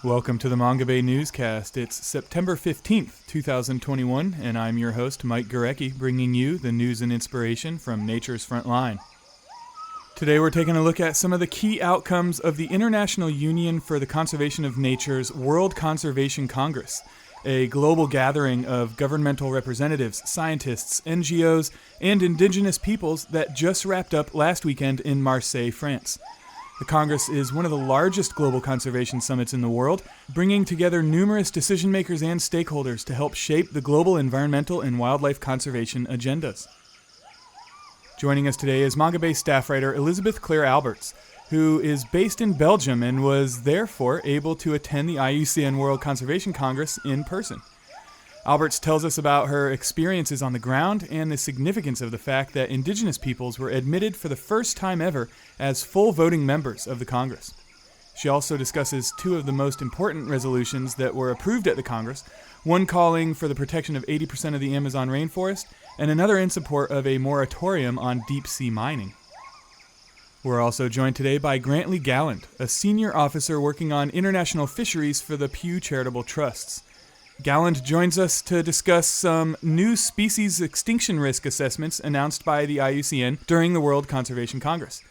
Welcome to the Mongabay newscast. It's September 15th, 2021, and I'm your host, Mike Gurecki, bringing you the news and inspiration from nature's front line. Today we're taking a look at some of the key outcomes of the International Union for the Conservation of Nature's World Conservation Congress, a global gathering of governmental representatives, scientists, NGOs, and indigenous peoples that just wrapped up last weekend in Marseille, France. The Congress is one of the largest global conservation summits in the world, bringing together numerous decision makers and stakeholders to help shape the global environmental and wildlife conservation agendas. Joining us today is Mongabay staff writer Elizabeth Clare Alberts, who is based in Belgium and was therefore able to attend the IUCN World Conservation Congress in person. Alberts tells us about her experiences on the ground and the significance of the fact that Indigenous peoples were admitted for the first time ever as full voting members of the Congress. She also discusses two of the most important resolutions that were approved at the Congress, one calling for the protection of 80% of the Amazon rainforest, and another in support of a moratorium on deep-sea mining. We're also joined today by Grantly Galland, a senior officer working on international fisheries for the Pew Charitable Trusts. Galland joins us to discuss some new species extinction risk assessments announced by the IUCN during the World Conservation Congress.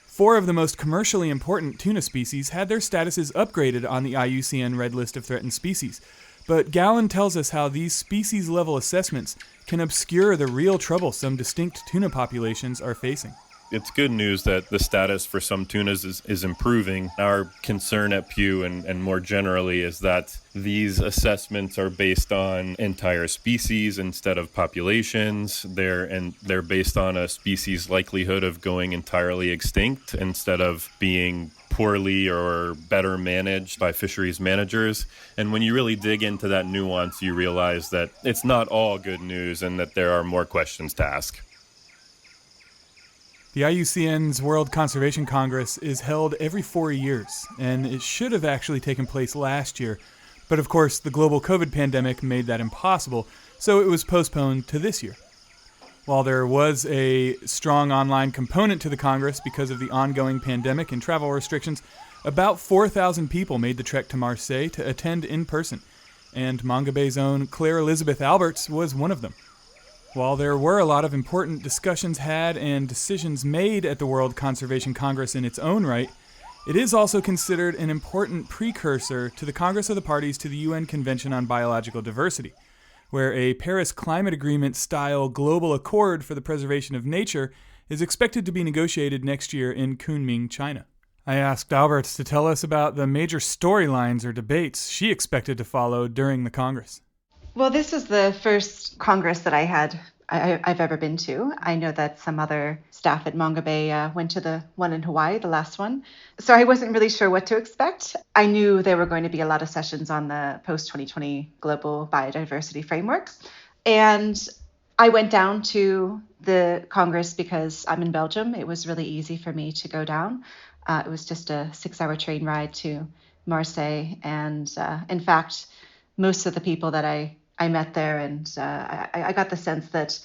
4 of the most commercially important tuna species had their statuses upgraded on the IUCN Red List of Threatened Species, but Galland tells us how these species-level assessments can obscure the real trouble some distinct tuna populations are facing. It's good news that the status for some tunas is improving. Our concern at Pew and more generally is that these assessments are based on entire species instead of populations. They're based on a species' likelihood of going entirely extinct instead of being poorly or better managed by fisheries managers. And when you really dig into that nuance, you realize that it's not all good news and that there are more questions to ask. The IUCN's World Conservation Congress is held every 4 years, and it should have actually taken place last year. But of course, the global COVID pandemic made that impossible, so it was postponed to this year. While there was a strong online component to the Congress because of the ongoing pandemic and travel restrictions, about 4,000 people made the trek to Marseille to attend in person, and Mongabay's own Clare Elizabeth Alberts was one of them. While there were a lot of important discussions had and decisions made at the World Conservation Congress in its own right, it is also considered an important precursor to the Congress of the Parties to the UN Convention on Biological Diversity, where a Paris Climate Agreement-style global accord for the preservation of nature is expected to be negotiated next year in Kunming, China. I asked Alberts to tell us about the major storylines or debates she expected to follow during the Congress. Well, this is the first Congress that I've ever been to. I know that some other staff at Mongabay went to the one in Hawaii, the last one. So I wasn't really sure what to expect. I knew there were going to be a lot of sessions on the post-2020 global biodiversity framework. And I went down to the Congress because I'm in Belgium. It was really easy for me to go down. It was just a 6-hour train ride to Marseille. And in fact, most of the people that I met there, and I got the sense that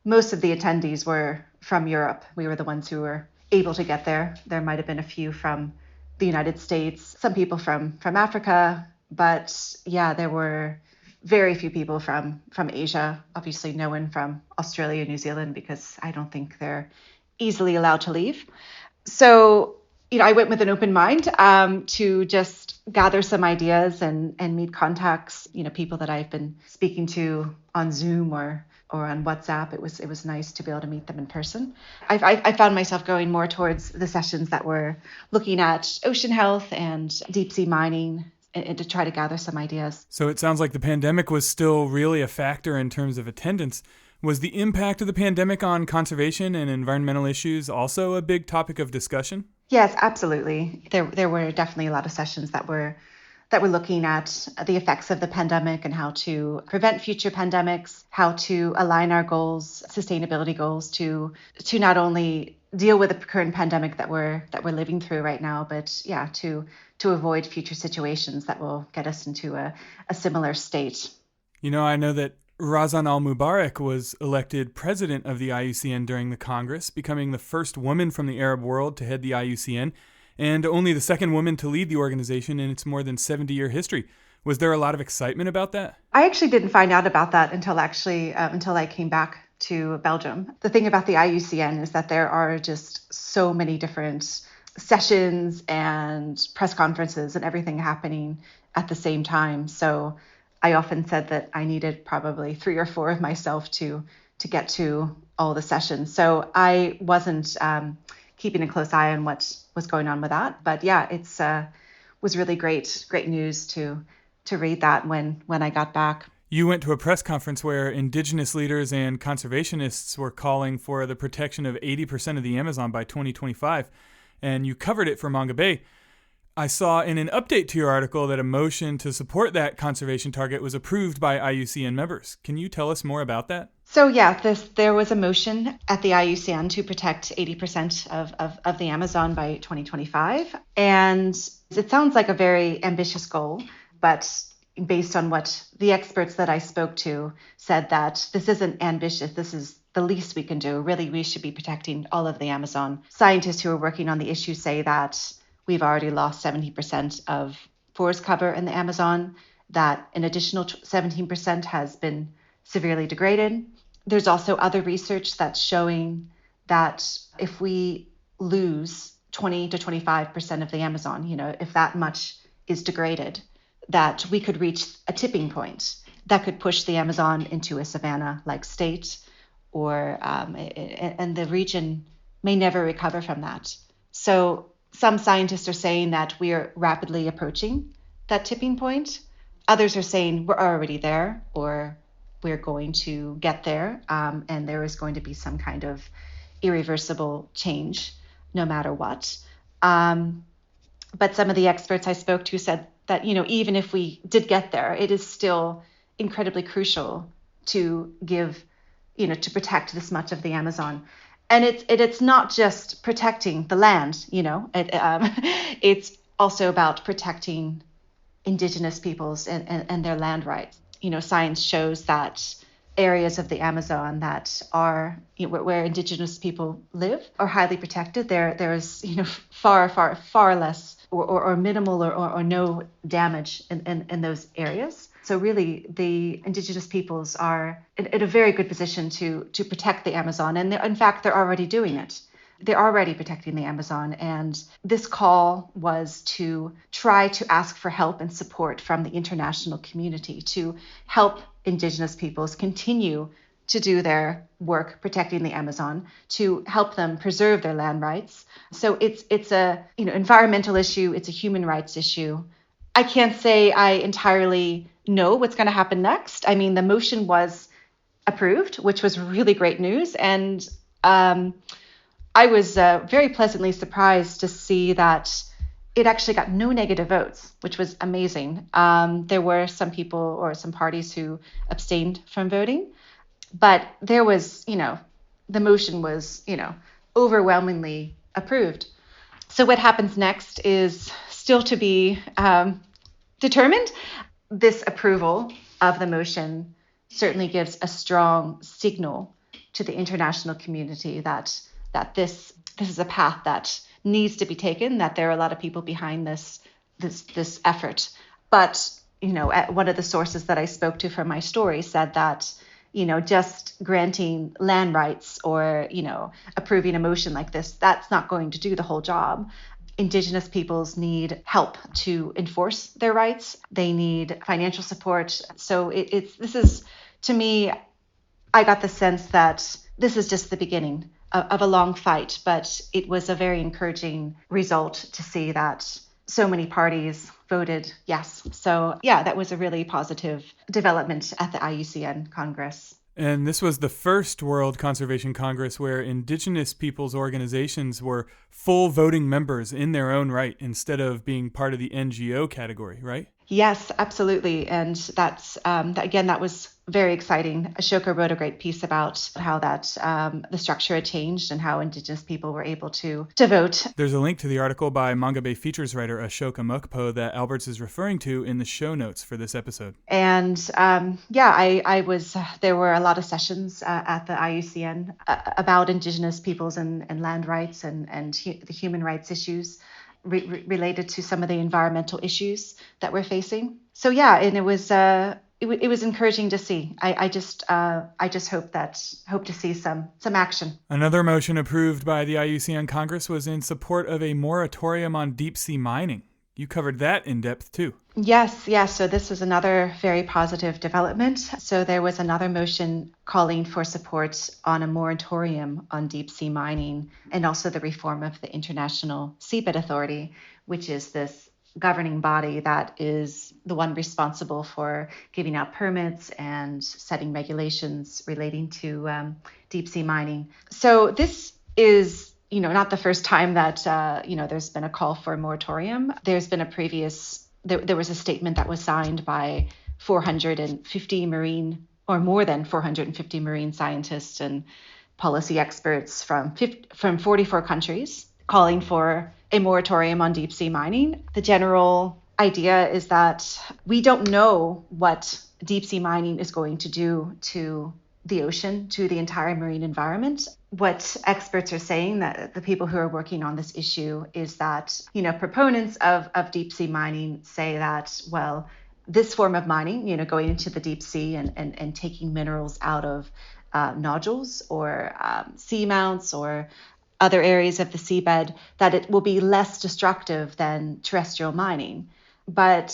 most of the attendees were from Europe. We were the ones who were able to get there. There might have been a few from the United States, some people from Africa, but yeah, there were very few people from Asia. Obviously no one from Australia, New Zealand, because I don't think they're easily allowed to leave. So, I went with an open mind to just gather some ideas and meet contacts, people that I've been speaking to on Zoom or on WhatsApp. It was nice to be able to meet them in person. I found myself going more towards the sessions that were looking at ocean health and deep sea mining and to try to gather some ideas. So it sounds like the pandemic was still really a factor in terms of attendance. Was the impact of the pandemic on conservation and environmental issues also a big topic of discussion? Yes, absolutely. There were definitely a lot of sessions that were looking at the effects of the pandemic and how to prevent future pandemics, how to align our goals, sustainability goals, to not only deal with the current pandemic that we're living through right now, but to avoid future situations that will get us into a similar state. I know that Razan al-Mubarak was elected president of the IUCN during the Congress, becoming the first woman from the Arab world to head the IUCN, and only the second woman to lead the organization in its more than 70-year history. Was there a lot of excitement about that? I actually didn't find out about that until I came back to Belgium. The thing about the IUCN is that there are just so many different sessions and press conferences and everything happening at the same time. So I often said that I needed probably 3 or 4 of myself to get to all the sessions. So I wasn't keeping a close eye on what was going on with that. But yeah, it's was really great news to read that when I got back. You went to a press conference where Indigenous leaders and conservationists were calling for the protection of 80% of the Amazon by 2025, and you covered it for Mongabay. I saw in an update to your article that a motion to support that conservation target was approved by IUCN members. Can you tell us more about that? So yeah, there was a motion at the IUCN to protect 80% of the Amazon by 2025. And it sounds like a very ambitious goal, but based on what the experts that I spoke to said, that this isn't ambitious, this is the least we can do. Really, we should be protecting all of the Amazon. Scientists who are working on the issue say that we've already lost 70% of forest cover in the Amazon, that an additional 17% has been severely degraded. There's also other research that's showing that if we lose 20 to 25% of the Amazon, if that much is degraded, that we could reach a tipping point that could push the Amazon into a savanna-like state, and the region may never recover from that. So some scientists are saying that we are rapidly approaching that tipping point. Others are saying we're already there, or we're going to get there, and there is going to be some kind of irreversible change no matter what. But some of the experts I spoke to said that, even if we did get there, it is still incredibly crucial to to protect this much of the Amazon. And it's not just protecting the land, it's also about protecting Indigenous peoples and their land rights. Science shows that areas of the Amazon that are where Indigenous people live are highly protected. There is far less or minimal or no damage in those areas. So really, the Indigenous peoples are in a very good position to protect the Amazon, and in fact, they're already doing it. They're already protecting the Amazon, and this call was to try to ask for help and support from the international community to help Indigenous peoples continue to do their work protecting the Amazon, to help them preserve their land rights. So it's a environmental issue, it's a human rights issue. I can't say I entirely know what's going to happen next. I mean, the motion was approved, which was really great news, and I was very pleasantly surprised to see that it actually got no negative votes, which was amazing. There were some people or some parties who abstained from voting, but there was, the motion was, overwhelmingly approved. So what happens next is still to be determined. This approval of the motion certainly gives a strong signal to the international community that this is a path that needs to be taken, that there are a lot of people behind this effort. But, one of the sources that I spoke to for my story said that, just granting land rights or, approving a motion like this, that's not going to do the whole job. Indigenous peoples need help to enforce their rights. They need financial support. So this is, to me, I got the sense that this is just the beginning of a long fight, but it was a very encouraging result to see that so many parties voted yes. So yeah, that was a really positive development at the IUCN Congress. And this was the first World Conservation Congress where Indigenous peoples' organizations were full voting members in their own right instead of being part of the NGO category, right? Yes, absolutely. And that's, that was very exciting. Ashoka wrote a great piece about how that the structure had changed and how Indigenous people were able to vote. There's a link to the article by Mongabay features writer Ashoka Mukpo that Alberts is referring to in the show notes for this episode. And I was, there were a lot of sessions at the IUCN about Indigenous peoples and land rights and the human rights issues. related to some of the environmental issues that we're facing. So yeah, and it was encouraging to see. I just hope to see some action. Another motion approved by the IUCN Congress was in support of a moratorium on deep sea mining. You covered that in depth too. Yes. So this was another very positive development. So there was another motion calling for support on a moratorium on deep sea mining and also the reform of the International Seabed Authority, which is this governing body that is the one responsible for giving out permits and setting regulations relating to deep sea mining. So this is not the first time that, there's been a call for a moratorium. There's been there was a statement that was signed by 450 more than 450 marine scientists and policy experts from 44 countries calling for a moratorium on deep sea mining. The general idea is that we don't know what deep sea mining is going to do to the ocean, to the entire marine environment. What experts are saying, that the people who are working on this issue, is that, proponents of deep sea mining say that, well, this form of mining, going into the deep sea and taking minerals out of nodules or seamounts or other areas of the seabed, that it will be less destructive than terrestrial mining. But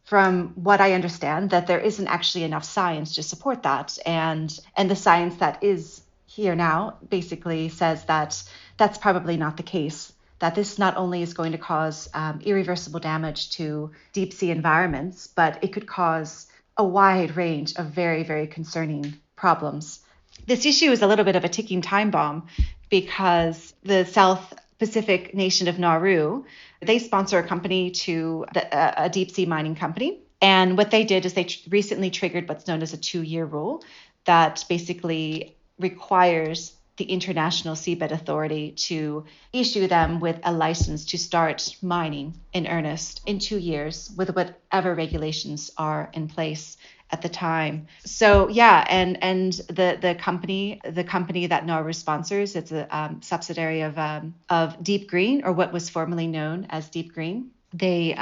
from what I understand, that there isn't actually enough science to support that. And the science that is here now basically says that that's probably not the case, that this not only is going to cause irreversible damage to deep sea environments, but it could cause a wide range of very, very concerning problems. This issue is a little bit of a ticking time bomb because the South Pacific nation of Nauru, they sponsor a deep sea mining company. And what they did is they recently triggered what's known as a 2-year rule that basically requires the International Seabed Authority to issue them with a license to start mining in earnest in 2 years with whatever regulations are in place at the time. So yeah, and the company that Nauru sponsors, it's a subsidiary of Deep Green, or what was formerly known as Deep Green. They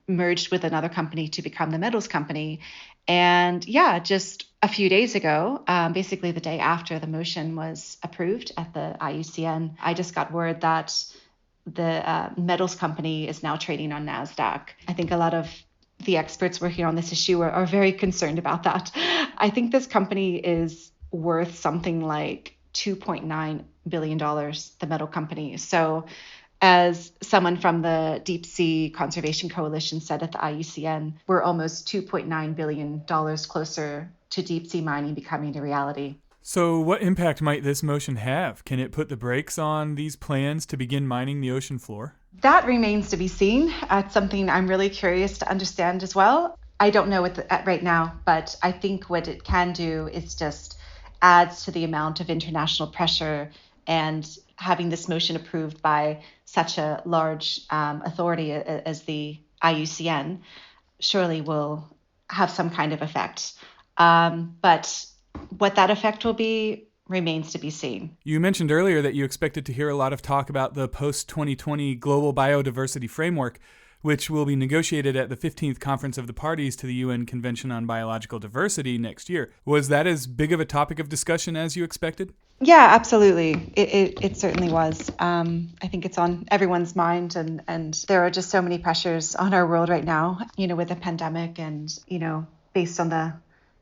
merged with another company to become the Metals Company. And yeah, just a few days ago, basically the day after the motion was approved at the IUCN, I just got word that the Metals Company is now trading on NASDAQ. I think a lot of the experts working on this issue are very concerned about that. I think this company is worth something like $2.9 billion, the Metal Company. So as someone from the Deep Sea Conservation Coalition said at the IUCN, we're almost $2.9 billion closer to deep sea mining becoming a reality. So what impact might this motion have? Can it put the brakes on these plans to begin mining the ocean floor? That remains to be seen. It's something I'm really curious to understand as well. I don't know right now, but I think what it can do is just adds to the amount of international pressure, and having this motion approved by such a large authority as the IUCN surely will have some kind of effect. But what that effect will be remains to be seen. You mentioned earlier that you expected to hear a lot of talk about the post-2020 Global Biodiversity Framework, which will be negotiated at the 15th Conference of the Parties to the UN Convention on Biological Diversity next year. Was that as big of a topic of discussion as you expected? Yeah, absolutely. It certainly was. I think it's on everyone's mind, and there are just so many pressures on our world right now, with the pandemic and, based on the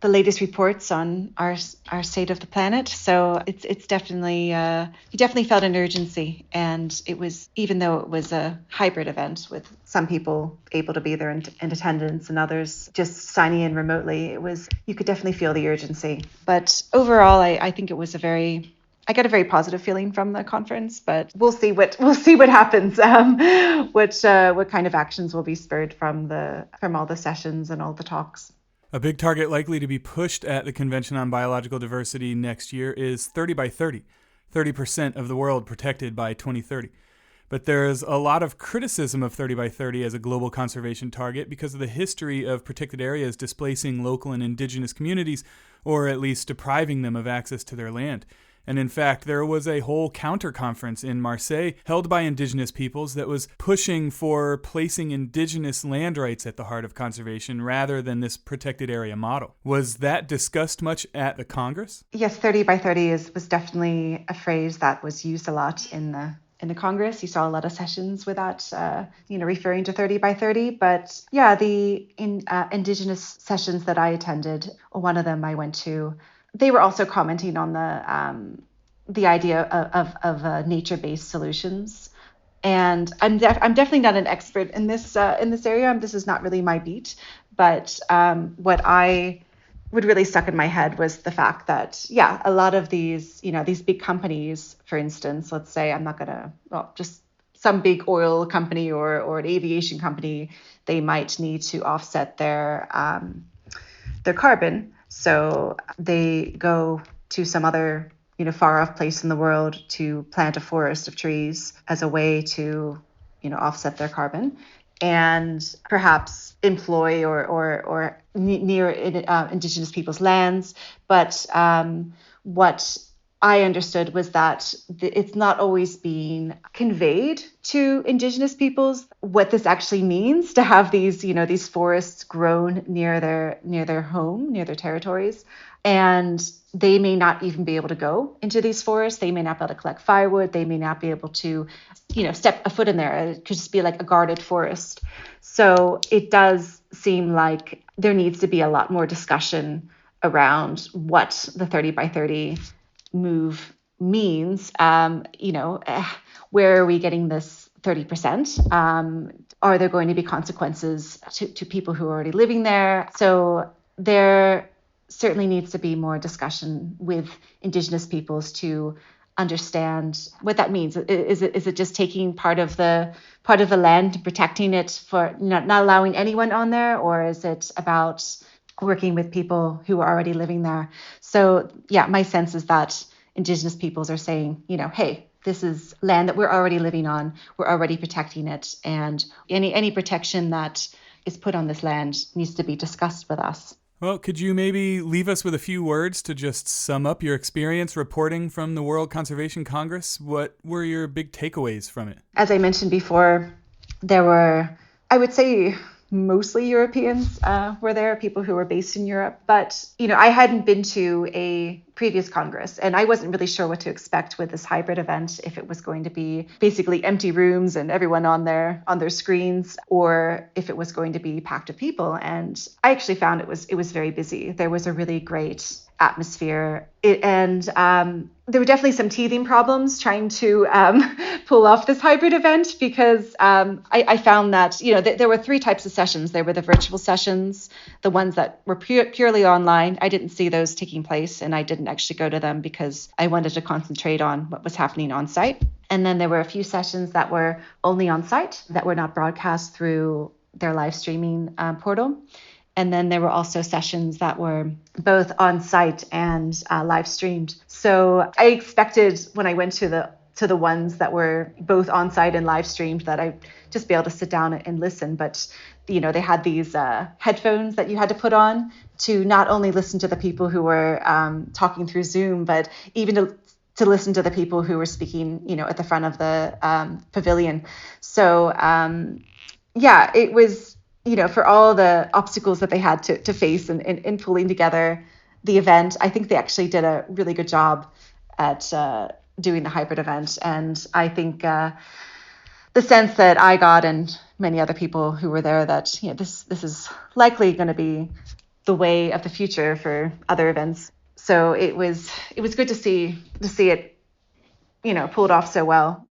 latest reports on our state of the planet. So it's definitely, we definitely felt an urgency. And it was, even though it was a hybrid event with some people able to be there in attendance and others just signing in remotely, you could definitely feel the urgency. But overall, I think it was I got a very positive feeling from the conference, but we'll see what happens, what kind of actions will be spurred from all the sessions and all the talks. A big target likely to be pushed at the Convention on Biological Diversity next year is 30 by 30, 30% of the world protected by 2030. But there's a lot of criticism of 30 by 30 as a global conservation target because of the history of protected areas displacing local and indigenous communities, or at least depriving them of access to their land. And in fact, there was a whole counter-conference in Marseille held by Indigenous peoples that was pushing for placing Indigenous land rights at the heart of conservation rather than this protected area model. Was that discussed much at the Congress? Yes, 30 by 30 was definitely a phrase that was used a lot in the Congress. You saw a lot of sessions with that, referring to 30 by 30. But yeah, the Indigenous sessions that I attended, one of them I went to, they were also commenting on the idea of nature-based solutions. And I'm definitely not an expert in this area. This is not really my beat. But what I would really stuck in my head was the fact that, yeah, a lot of these big companies, for instance, let's say just some big oil company or an aviation company, they might need to offset their carbon. So they go to some other, far off place in the world to plant a forest of trees as a way to, offset their carbon, and perhaps employ or near Indigenous people's lands. But what I understood was that it's not always being conveyed to Indigenous peoples what this actually means to have these forests grown near their home, near their territories. And they may not even be able to go into these forests. They may not be able to collect firewood. They may not be able to, step a foot in there. It could just be like a guarded forest. So it does seem like there needs to be a lot more discussion around what the 30 by 30 move means. Where are we getting this 30%? Are there going to be consequences to people who are already living there? So there certainly needs to be more discussion with Indigenous peoples to understand what that means. Is it just taking part of the land and protecting it for not allowing anyone on there, or is it about working with people who are already living there? So yeah, my sense is that Indigenous peoples are saying, hey, this is land that we're already living on, we're already protecting it, and any protection that is put on this land needs to be discussed with us. Well, could you maybe leave us with a few words to just sum up your experience reporting from the World Conservation Congress? What were your big takeaways from it? As I mentioned before, there were, I would say, mostly Europeans were there, people who were based in Europe. But, I hadn't been to a previous Congress, and I wasn't really sure what to expect with this hybrid event, if it was going to be basically empty rooms and everyone on their screens, or if it was going to be packed with people. And I actually found it was very busy. There was a really great atmosphere. There were definitely some teething problems trying to pull off this hybrid event, because I found that, there were three types of sessions. There were the virtual sessions, the ones that were purely online. I didn't see those taking place, and I didn't actually go to them because I wanted to concentrate on what was happening on site. And then there were a few sessions that were only on site, that were not broadcast through their live streaming portal. And then there were also sessions that were both on site and live streamed. So I expected, when I went to the ones that were both on site and live streamed, that I'd just be able to sit down and listen. But they had these headphones that you had to put on to not only listen to the people who were talking through Zoom, but even to listen to the people who were speaking, at the front of the pavilion. So it was, for all the obstacles that they had to face in pulling together the event, I think they actually did a really good job at doing the hybrid event. And I think the sense that I got, and many other people who were there, that this is likely going to be the way of the future for other events. So it was good to see it, pulled off so well.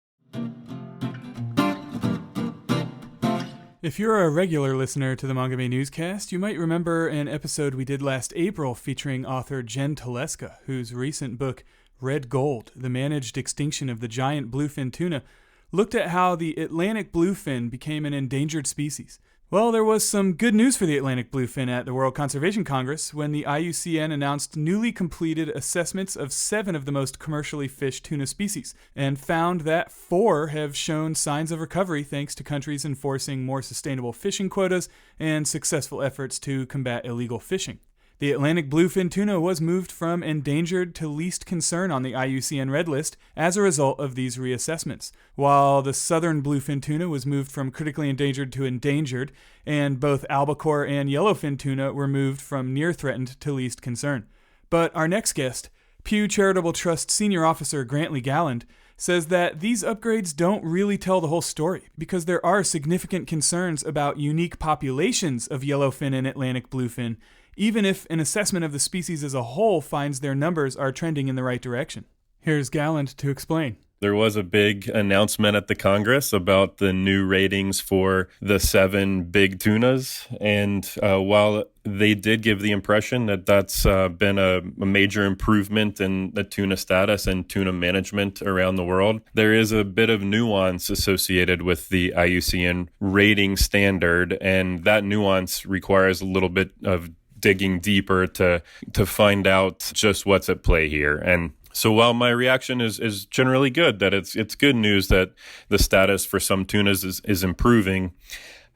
If you're a regular listener to the Mongabay newscast, you might remember an episode we did last April featuring author Jen Teleska, whose recent book, Red Gold, The Managed Extinction of the Giant Bluefin Tuna, looked at how the Atlantic bluefin became an endangered species. Well, there was some good news for the Atlantic bluefin at the World Conservation Congress when the IUCN announced newly completed assessments of 7 of the most commercially fished tuna species, and found that 4 have shown signs of recovery thanks to countries enforcing more sustainable fishing quotas and successful efforts to combat illegal fishing. The Atlantic bluefin tuna was moved from endangered to least concern on the IUCN Red List as a result of these reassessments, while the southern bluefin tuna was moved from critically endangered to endangered, and both albacore and yellowfin tuna were moved from near threatened to least concern. But our next guest, Pew Charitable Trust Senior Officer Grantly Galland, says that these upgrades don't really tell the whole story because there are significant concerns about unique populations of yellowfin and Atlantic bluefin, even if an assessment of the species as a whole finds their numbers are trending in the right direction. Here's Galland to explain. There was a big announcement at the Congress about the new ratings for the 7 big tunas. And while they did give the impression that that's been a major improvement in the tuna status and tuna management around the world, there is a bit of nuance associated with the IUCN rating standard. And that nuance requires a little bit of digging deeper to find out just what's at play here. And so while my reaction is generally good, that it's good news that the status for some tunas is improving,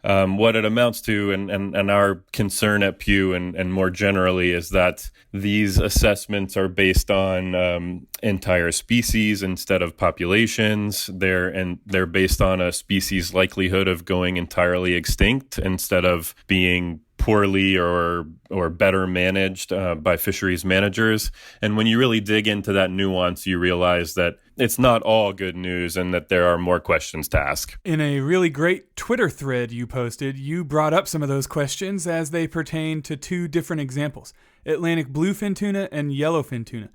what it amounts to and our concern at Pew and more generally is that these assessments are based on entire species instead of populations. They're based on a species' likelihood of going entirely extinct instead of being poorly or better managed by fisheries managers. And when you really dig into that nuance, you realize that it's not all good news and that there are more questions to ask. In a really great Twitter thread you posted, you brought up some of those questions as they pertain to 2 different examples, Atlantic bluefin tuna and yellowfin tuna.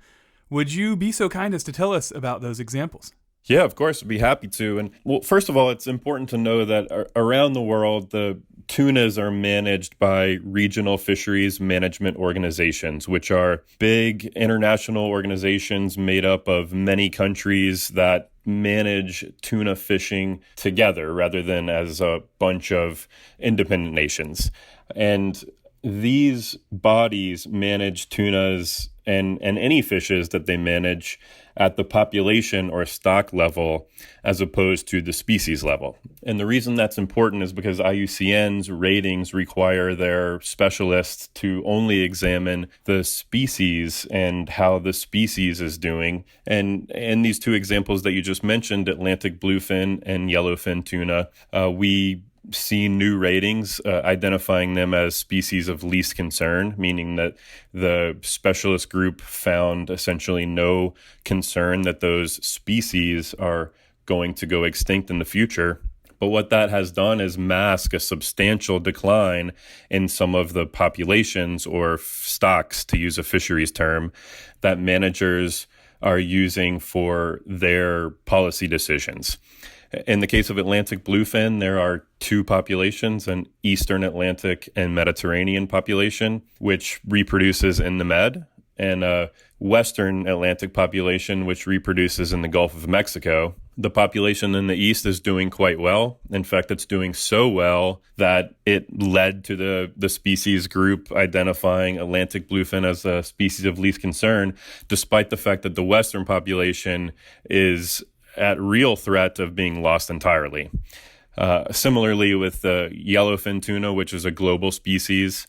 Would you be so kind as to tell us about those examples? Yeah, of course, I'd be happy to. And well, first of all, it's important to know that around the world, the tunas are managed by regional fisheries management organizations, which are big international organizations made up of many countries that manage tuna fishing together rather than as a bunch of independent nations. And these bodies manage tunas and any fishes that they manage at the population or stock level as opposed to the species level. And the reason that's important is because IUCN's ratings require their specialists to only examine the species and how the species is doing. And in these 2 examples that you just mentioned, Atlantic bluefin and yellowfin tuna, we see new ratings identifying them as species of least concern, meaning that the specialist group found essentially no concern that those species are going to go extinct in the future. But what that has done is mask a substantial decline in some of the populations or stocks, to use a fisheries term, that managers are using for their policy decisions. In the case of Atlantic bluefin, there are 2 populations, an Eastern Atlantic and Mediterranean population, which reproduces in the Med, and a Western Atlantic population, which reproduces in the Gulf of Mexico. The population in the East is doing quite well. In fact, it's doing so well that it led to the species group identifying Atlantic bluefin as a species of least concern, despite the fact that the Western population is at real threat of being lost entirely. Similarly with the yellowfin tuna, which is a global species,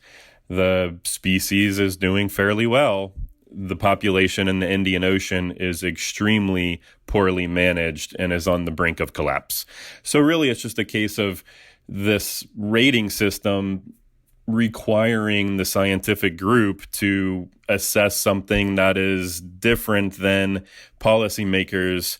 the species is doing fairly well. The population in the Indian Ocean is extremely poorly managed and is on the brink of collapse. So really, it's just a case of this rating system requiring the scientific group to assess something that is different than policymakers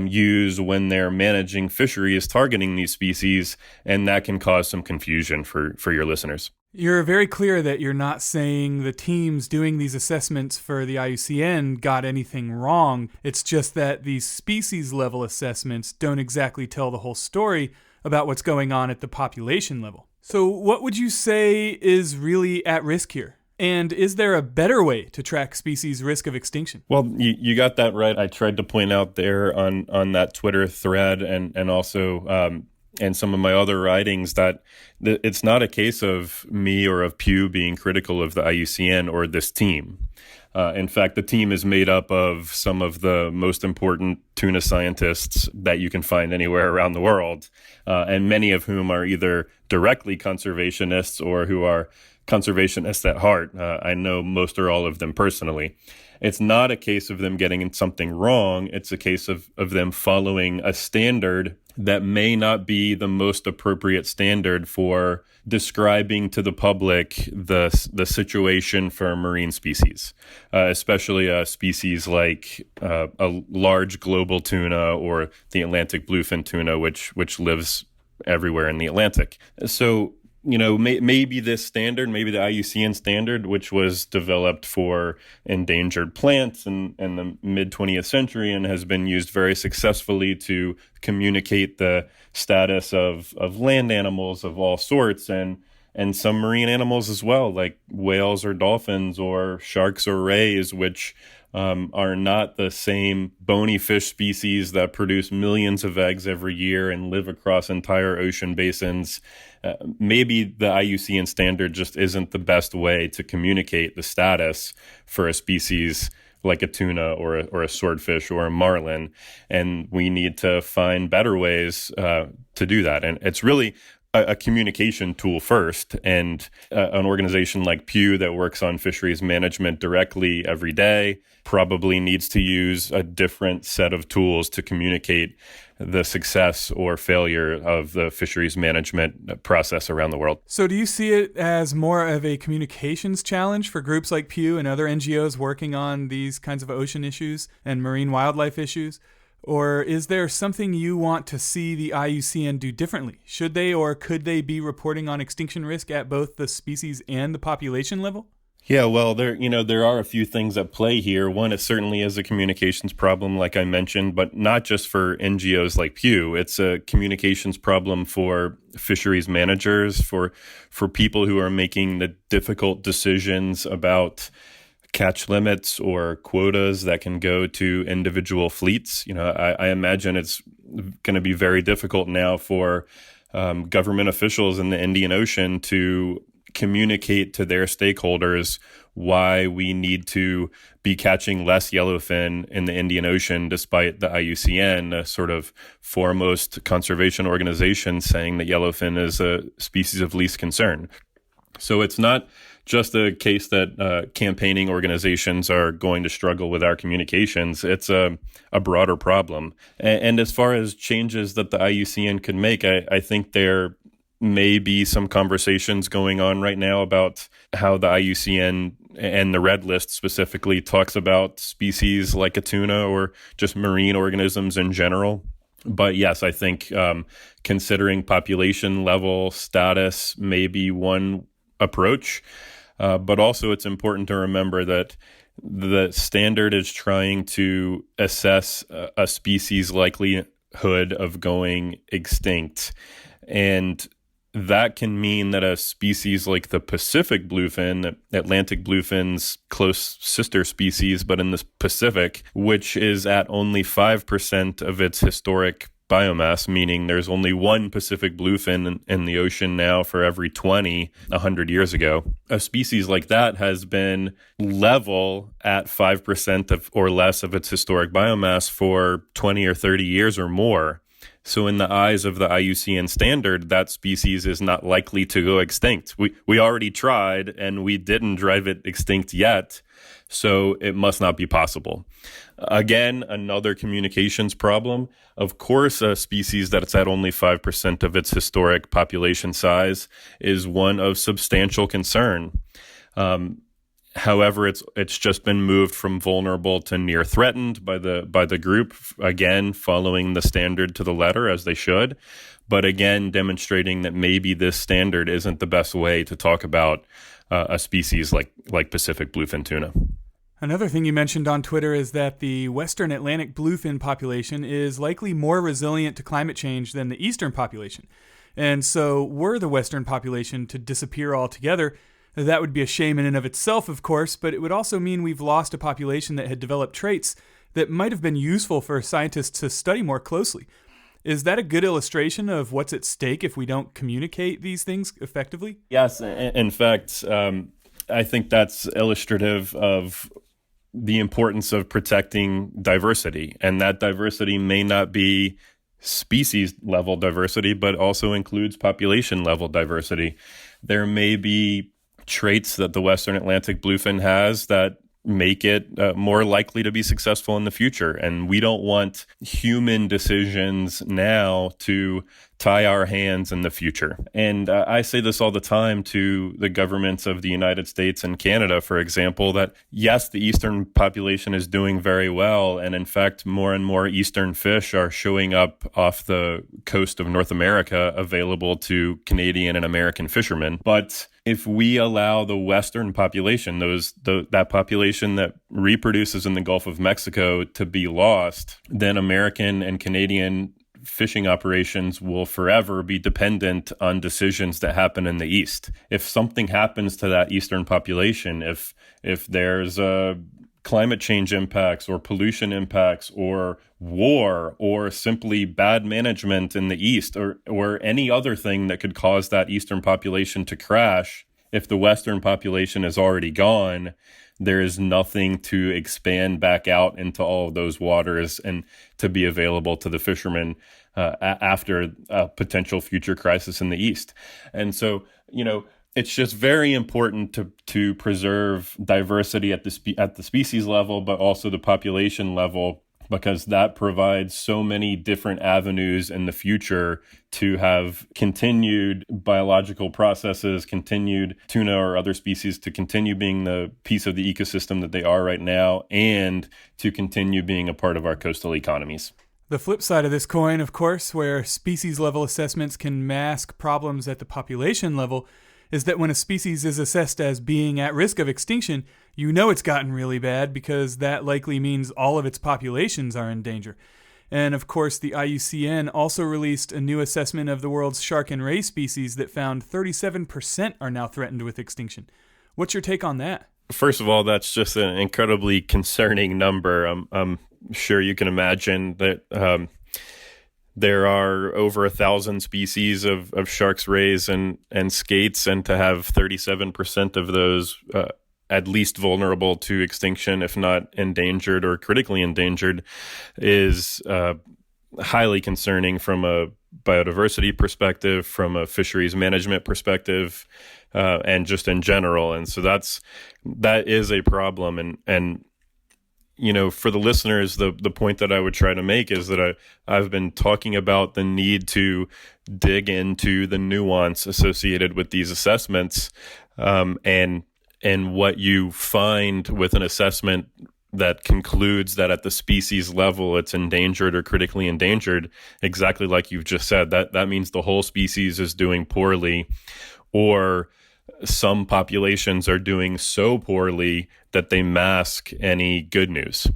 use when they're managing fisheries targeting these species, and that can cause some confusion for your listeners. You're very clear that you're not saying the teams doing these assessments for the IUCN got anything wrong. It's just that these species level assessments don't exactly tell the whole story about what's going on at the population level. So what would you say is really at risk here? And is there a better way to track species risk of extinction? Well, you got that right. I tried to point out there on that Twitter thread and also and some of my other writings that it's not a case of me or of Pew being critical of the IUCN or this team. In fact, the team is made up of some of the most important tuna scientists that you can find anywhere around the world, and many of whom are either directly conservationists or who are conservationists at heart. I know most or all of them personally. It's not a case of them getting something wrong. It's a case of them following a standard that may not be the most appropriate standard for describing to the public the situation for marine species, especially a species like a large global tuna or the Atlantic bluefin tuna, which lives everywhere in the Atlantic. So, maybe this standard, maybe the IUCN standard, which was developed for endangered plants in the mid-20th century and has been used very successfully to communicate the status of land animals of all sorts and some marine animals as well, like whales or dolphins or sharks or rays, which are not the same bony fish species that produce millions of eggs every year and live across entire ocean basins. Maybe the IUCN standard just isn't the best way to communicate the status for a species like a tuna or a swordfish or a marlin, and we need to find better ways to do that. And it's really a communication tool first, and an organization like Pew that works on fisheries management directly every day probably needs to use a different set of tools to communicate the success or failure of the fisheries management process around the world. So do you see it as more of a communications challenge for groups like Pew and other NGOs working on these kinds of ocean issues and marine wildlife issues? Or is there something you want to see the IUCN do differently? Should they or could they be reporting on extinction risk at both the species and the population level? Yeah, well, there are a few things at play here. One, it certainly is a communications problem, like I mentioned, but not just for NGOs like Pew. It's a communications problem for fisheries managers, for people who are making the difficult decisions about catch limits or quotas that can go to individual fleets. I imagine it's going to be very difficult now for government officials in the Indian Ocean to communicate to their stakeholders why we need to be catching less yellowfin in the Indian Ocean, despite the IUCN, a sort of foremost conservation organization, saying that yellowfin is a species of least concern. So it's not just a case that campaigning organizations are going to struggle with our communications. It's a broader problem. And as far as changes that the IUCN could make, I think there may be some conversations going on right now about how the IUCN and the Red List specifically talks about species like a tuna or just marine organisms in general. But yes, I think considering population level status may be one approach. But also it's important to remember that the standard is trying to assess a species' likelihood of going extinct. And that can mean that a species like the Pacific bluefin, Atlantic bluefin's close sister species, but in the Pacific, which is at only 5% of its historic biomass, meaning there's only one Pacific bluefin in the ocean now for every 100 years ago. A species like that has been level at 5% or less of its historic biomass for 20 or 30 years or more. So in the eyes of the IUCN standard, that species is not likely to go extinct. We already tried and we didn't drive it extinct yet, so it must not be possible. Again, another communications problem. Of course, a species that's at only 5% of its historic population size is one of substantial concern. However, it's just been moved from vulnerable to near threatened by the group, again, following the standard to the letter as they should, but again, demonstrating that maybe this standard isn't the best way to talk about a species like Pacific bluefin tuna. Another thing you mentioned on Twitter is that the Western Atlantic bluefin population is likely more resilient to climate change than the Eastern population. And so were the Western population to disappear altogether, that would be a shame in and of itself, of course, but it would also mean we've lost a population that had developed traits that might have been useful for scientists to study more closely. Is that a good illustration of what's at stake if we don't communicate these things effectively? Yes. In fact, I think that's illustrative of the importance of protecting diversity. And that diversity may not be species level diversity, but also includes population level diversity. There may be traits that the Western Atlantic bluefin has that make it more likely to be successful in the future. And we don't want human decisions now to tie our hands in the future. And I say this all the time to the governments of the United States and Canada, for example, that yes, the eastern population is doing very well. And in fact, more and more eastern fish are showing up off the coast of North America available to Canadian and American fishermen. But if we allow the Western population, that population that reproduces in the Gulf of Mexico, to be lost, then American and Canadian fishing operations will forever be dependent on decisions that happen in the East. If something happens to that Eastern population, if there's climate change impacts or pollution impacts or war or simply bad management in the East or any other thing that could cause that Eastern population to crash, if the Western population is already gone, there is nothing to expand back out into all of those waters and to be available to the fishermen after a potential future crisis in the East. And so, it's just very important to preserve diversity at the species level, but also the population level, because that provides so many different avenues in the future to have continued biological processes, continued tuna or other species to continue being the piece of the ecosystem that they are right now, and to continue being a part of our coastal economies. The flip side of this coin, of course, where species-level assessments can mask problems at the population level, is that when a species is assessed as being at risk of extinction, you know it's gotten really bad because that likely means all of its populations are in danger. And of course, the IUCN also released a new assessment of the world's shark and ray species that found 37% are now threatened with extinction. What's your take on that? First of all, that's just an incredibly concerning number. I'm sure you can imagine that there are over 1,000 species of sharks, rays, and skates, and to have 37% of those at least vulnerable to extinction, if not endangered or critically endangered, is highly concerning from a biodiversity perspective, from a fisheries management perspective, and just in general. And so that is a problem. And for the listeners, the point that I would try to make is that I've been talking about the need to dig into the nuance associated with these assessments, and what you find with an assessment that concludes that at the species level it's endangered or critically endangered, exactly like you've just said, that means the whole species is doing poorly, or some populations are doing so poorly that they mask any good news.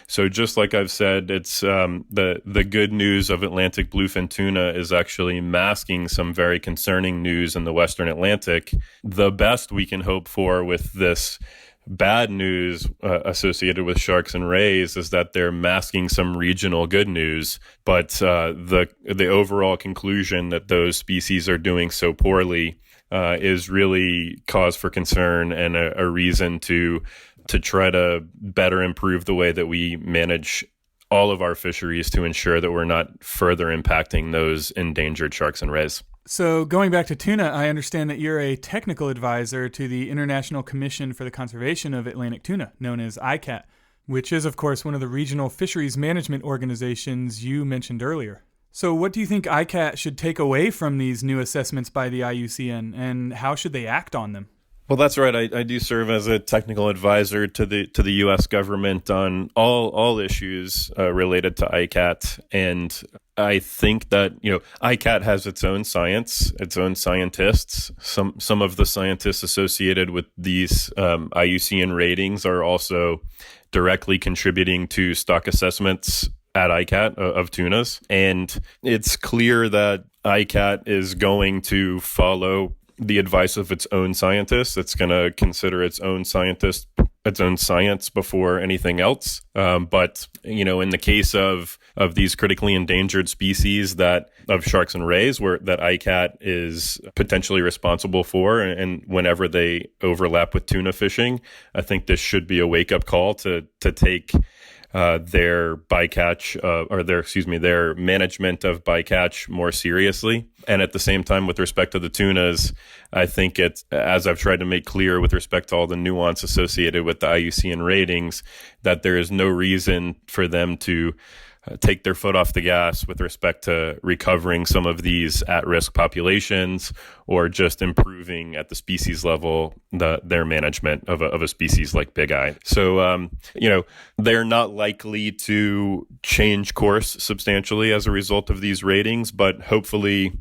So just like I've said, it's the good news of Atlantic bluefin tuna is actually masking some very concerning news in the Western Atlantic. The best we can hope for with this bad news associated with sharks and rays is that they're masking some regional good news. But the overall conclusion that those species are doing so poorly is really cause for concern and a reason to try to better improve the way that we manage all of our fisheries to ensure that we're not further impacting those endangered sharks and rays. So going back to tuna, I understand that you're a technical advisor to the International Commission for the Conservation of Atlantic Tuna, known as ICAT, which is, of course, one of the regional fisheries management organizations you mentioned earlier. So what do you think ICAT should take away from these new assessments by the IUCN, and how should they act on them? Well, that's right. I do serve as a technical advisor to the U.S. government on all issues related to ICAT, and I think that ICAT has its own science, its own scientists. Some of the scientists associated with these IUCN ratings are also directly contributing to stock assessments at ICAT of tunas, and it's clear that ICAT is going to follow the advice of its own scientists. It's going to consider its own science before anything else. But in the case of of these critically endangered species of sharks and rays that ICAT is potentially responsible for. And whenever they overlap with tuna fishing, I think this should be a wake-up call to take their bycatch their management of bycatch more seriously. And at the same time, with respect to the tunas, I think it's, as I've tried to make clear with respect to all the nuance associated with the IUCN ratings, that there is no reason for them to take their foot off the gas with respect to recovering some of these at-risk populations, or just improving at the species level their management of a species like big eye. So, they're not likely to change course substantially as a result of these ratings, but hopefully,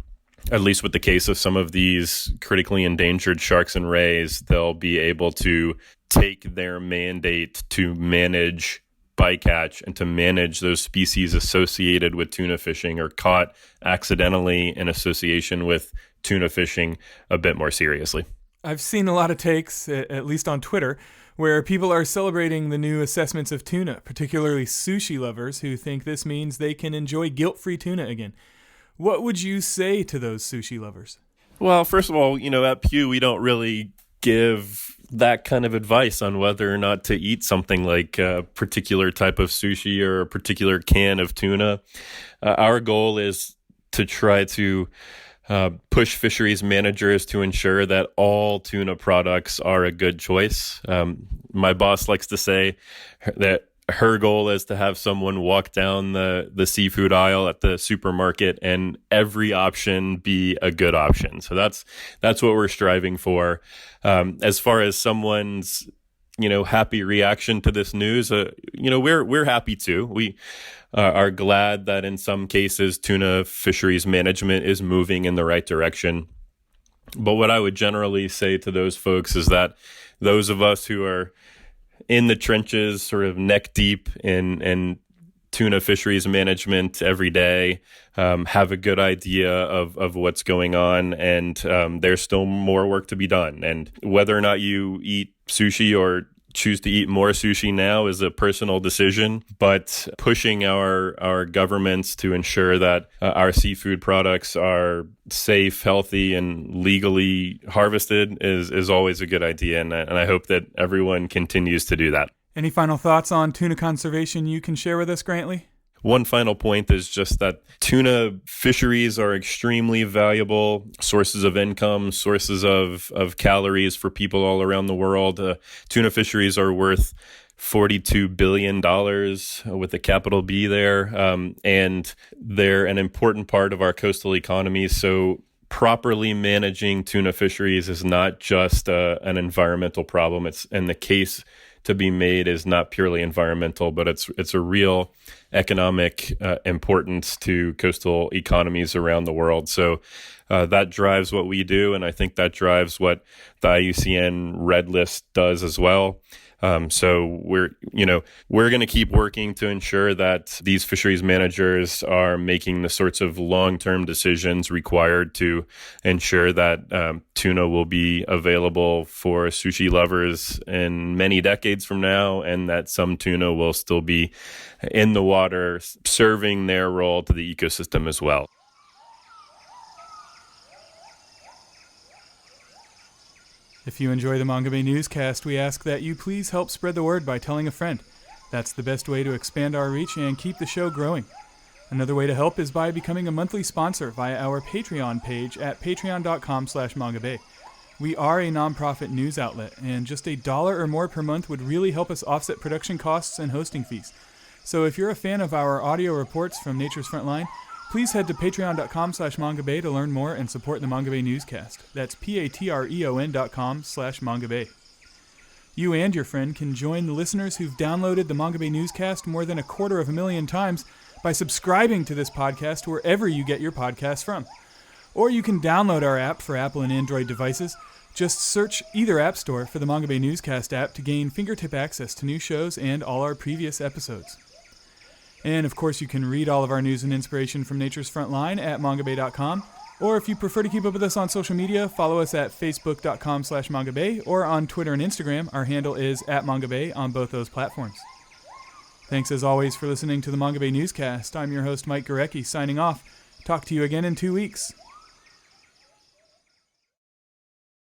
at least with the case of some of these critically endangered sharks and rays, they'll be able to take their mandate to manage bycatch and to manage those species associated with tuna fishing or caught accidentally in association with tuna fishing a bit more seriously. I've seen a lot of takes, at least on Twitter, where people are celebrating the new assessments of tuna, particularly sushi lovers who think this means they can enjoy guilt-free tuna again. What would you say to those sushi lovers? Well, first of all, at Pew, we don't really give that kind of advice on whether or not to eat something like a particular type of sushi or a particular can of tuna. Our goal is to try to push fisheries managers to ensure that all tuna products are a good choice. My boss likes to say that her goal is to have someone walk down the seafood aisle at the supermarket and every option be a good option. So that's what we're striving for. As far as someone's, happy reaction to this news, we're happy too. We are glad that in some cases tuna fisheries management is moving in the right direction. But what I would generally say to those folks is that those of us who are in the trenches, sort of neck deep in tuna fisheries management every day, have a good idea of what's going on, and there's still more work to be done. And whether or not you eat sushi or choose to eat more sushi now is a personal decision, but pushing our governments to ensure that our seafood products are safe, healthy, and legally harvested is always a good idea, and I hope that everyone continues to do that. Any final thoughts on tuna conservation you can share with us, Grantly? One final point is just that tuna fisheries are extremely valuable sources of income, sources of calories for people all around the world. Tuna fisheries are worth $42 billion with a capital B there, and they're an important part of our coastal economy. So properly managing tuna fisheries is not just an environmental problem. And the case to be made is not purely environmental, but it's a real economic importance to coastal economies around the world. So that drives what we do, and I think that drives what the IUCN Red List does as well. So we're going to keep working to ensure that these fisheries managers are making the sorts of long-term decisions required to ensure that tuna will be available for sushi lovers in many decades from now, and that some tuna will still be in the water serving their role to the ecosystem as well. If you enjoy the Mongabay newscast, we ask that you please help spread the word by telling a friend. That's the best way to expand our reach and keep the show growing. Another way to help is by becoming a monthly sponsor via our Patreon page at patreon.com/Mongabay. We are a nonprofit news outlet, and just $1 or more per month would really help us offset production costs and hosting fees. So if you're a fan of our audio reports from Nature's Frontline, please head to patreon.com/Mongabay to learn more and support the Mongabay newscast. That's patreon.com/Mongabay. You and your friend can join the listeners who've downloaded the Mongabay newscast more than 250,000 times by subscribing to this podcast wherever you get your podcasts from. Or you can download our app for Apple and Android devices. Just search either app store for the Mongabay newscast app to gain fingertip access to new shows and all our previous episodes. And of course, you can read all of our news and inspiration from Nature's Frontline at mongabay.com. Or if you prefer to keep up with us on social media, follow us at facebook.com/Mongabay or on Twitter and Instagram. Our handle is @Mongabay on both those platforms. Thanks as always for listening to the Mongabay Newscast. I'm your host, Mike Gurecki, signing off. Talk to you again in 2 weeks.